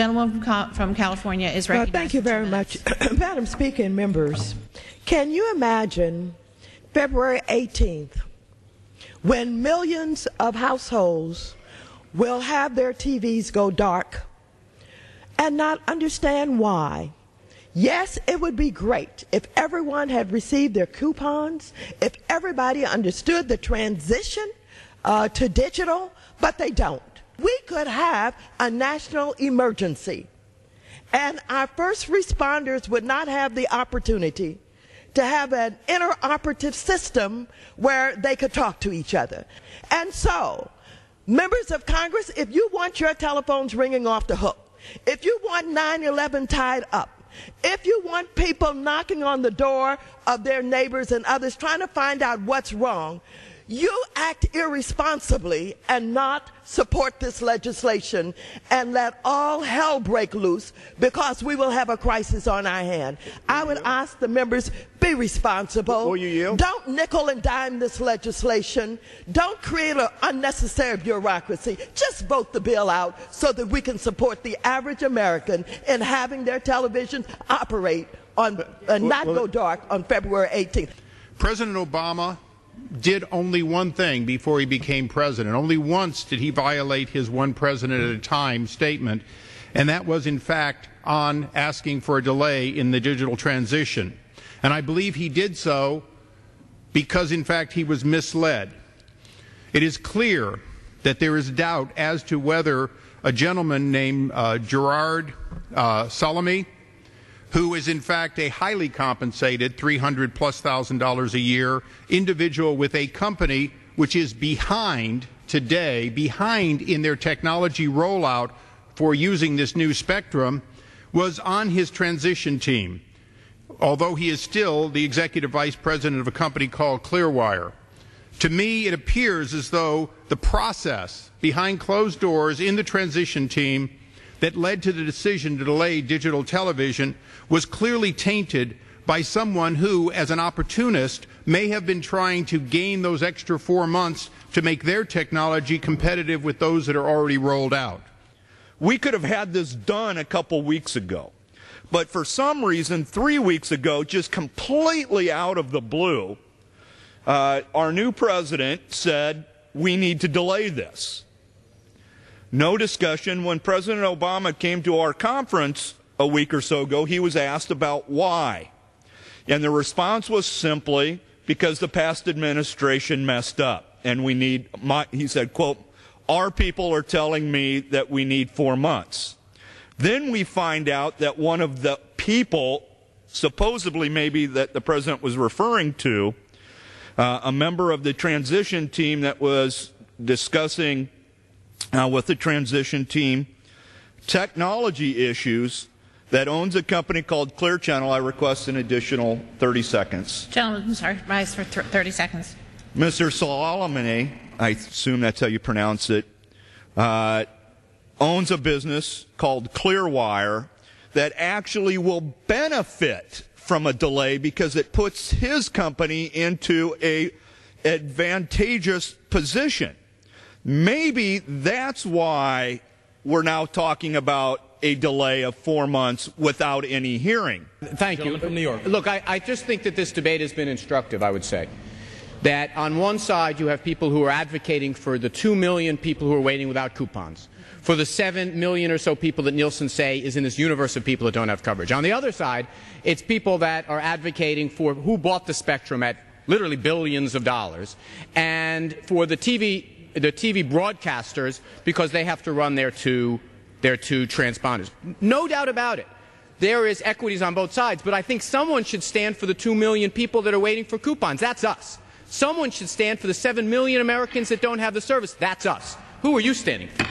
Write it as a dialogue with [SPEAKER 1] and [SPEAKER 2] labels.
[SPEAKER 1] Gentleman from California is recognized.
[SPEAKER 2] Thank you very much. Madam Speaker and members, can you imagine February 18th when millions of households will have their TVs go dark and not understand why? Yes, it would be great if everyone had received their coupons, if everybody understood the transition to digital, but they don't. We could have a national emergency, and our first responders would not have the opportunity to have an interoperative system where they could talk to each other. And so, members of Congress, if you want your telephones ringing off the hook, if you want 9/11 tied up, if you want people knocking on the door of their neighbors and others trying to find out what's wrong, you act irresponsibly and not support this legislation and let all hell break loose, because we will have a crisis on our hand. I would ask the members, be responsible.
[SPEAKER 3] Will you yield?
[SPEAKER 2] Don't nickel and dime this legislation. Don't create an unnecessary bureaucracy. Just vote the bill out so that we can support the average American in having their televisions operate on not go dark on February 18th.
[SPEAKER 3] President Obama did only one thing before he became president. Only once did he violate his one president at a time statement, and that was in fact on asking for a delay in the digital transition. And I believe he did so because in fact he was misled. It is clear that there is doubt as to whether a gentleman named Gerard Salami, who is in fact a highly compensated $300,000+ a year individual with a company which is behind in their technology rollout for using this new spectrum, was on his transition team, although he is still the executive vice president of a company called Clearwire. To me, it appears as though the process behind closed doors in the transition team that led to the decision to delay digital television was clearly tainted by someone who, as an opportunist, may have been trying to gain those extra 4 months to make their technology competitive with those that are already rolled out.
[SPEAKER 4] We could have had this done a couple weeks ago, but for some reason 3 weeks ago, just completely out of the blue, our new president said we need to delay this. No discussion. When President Obama came to our conference a week or so ago, he was asked about why. And the response was simply because the past administration messed up. And we need, he said, quote, our people are telling me that we need 4 months. Then we find out that one of the people, supposedly maybe that the president was referring to, a member of the transition team that was discussing with the transition team technology issues, that owns a company called Clear Channel. I request an additional 30 seconds.
[SPEAKER 1] Gentleman, I'm sorry, rise for 30 seconds.
[SPEAKER 4] Mr. Salamane, I assume that's how you pronounce it, owns a business called Clearwire that actually will benefit from a delay because it puts his company into a advantageous position. Maybe that's why we're now talking about a delay of 4 months without any hearing.
[SPEAKER 5] Thank you. From New York. Look, I just think that this debate has been instructive, I would say. That on one side you have people who are advocating for the 2 million people who are waiting without coupons, for the 7 million or so people that Nielsen say is in this universe of people that don't have coverage. On the other side, it's people that are advocating for who bought the spectrum at literally billions of dollars, and for the TV broadcasters because they have to run their two transponders. No doubt about it. There is equities on both sides, but I think someone should stand for the 2 million people that are waiting for coupons. That's us. Someone should stand for the 7 million Americans that don't have the service. That's us. Who are you standing for?